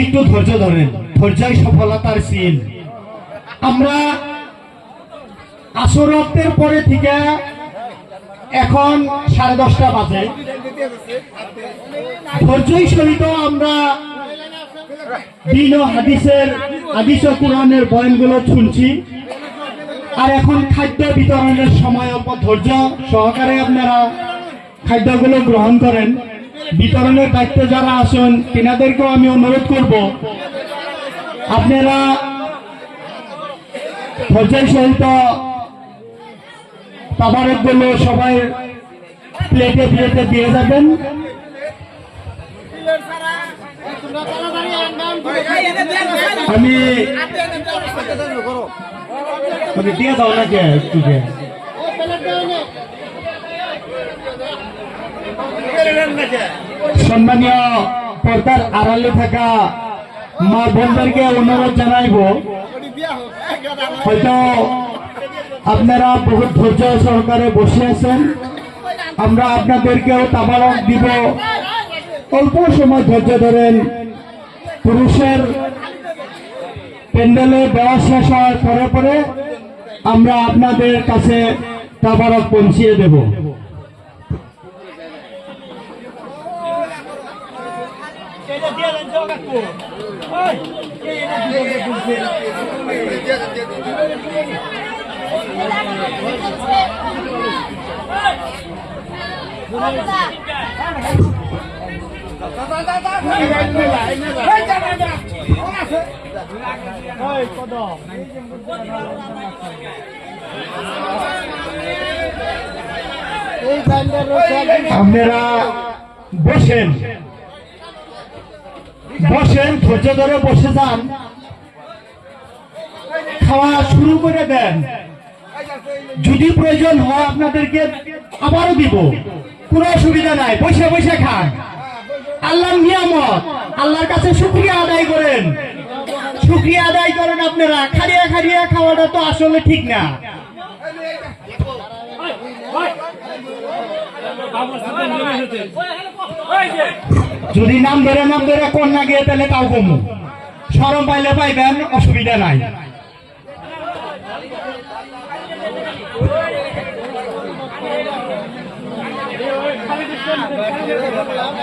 একটু ধৈর্য ধরেন, ধৈর্যই সফলতার চিহ্ন। আমরা আসর ওয়াক্তের পরে থেকে এখন 10:30 বাজে, ধৈর্যই সহিত আমরা দিন ও হাদিস ও কোরআনের বয়ানগুলো শুনছি। আর এখন খাদ্য বিতরণের সময় অল্প ধৈর্য সহকারে আপনারা খাদ্যগুলো গ্রহণ করেন। বিতরণের দায়িত্বে যারা আসেন তিনাদেরকেও আমি অনুরোধ করব আপনারা ধৈর্যের সহিত খাবারগুলো সবাই প্লেটে প্লেটে দিয়ে যাবেন। আমি দিয়ে দাও না কে একটু সম্মানীয় পর্দার আড়ালে থাকা মা বোনদেরকে অনুরোধ জানাইব, হয়তো আপনারা বহুত ধৈর্য সহকারে বসে আছেন, আমরা আপনাদেরকেও তাবারক দিব। অল্প সময় ধৈর্য ধরেন। পুরুষের প্যান্ডেলে দেওয়া শেষ হওয়ার পরে পরে আমরা আপনাদের কাছে তাবারক পৌঁছিয়ে দেব। আপনারা বসেন, ধৈর্য ধরে বসে যান, খাওয়া শুরু করে দেন। যদি প্রয়োজন হয় আপনাদেরকে আবারও দিব, কোনো অসুবিধা নাই। বসে বসে খান, আল্লাহর নিয়ামত, আল্লাহর কাছে শুকরিয়া আদায় করেন। শুকরিয়া আদায় করেন আপনারা। খাড়িয়া খাড়িয়া খাওয়াটা তো আসলে ঠিক না। যদি নাম ধরে কন্যা গিয়ে তাহলে তাও কমু, শরম পাইলে পাইবেন, অসুবিধা নাই।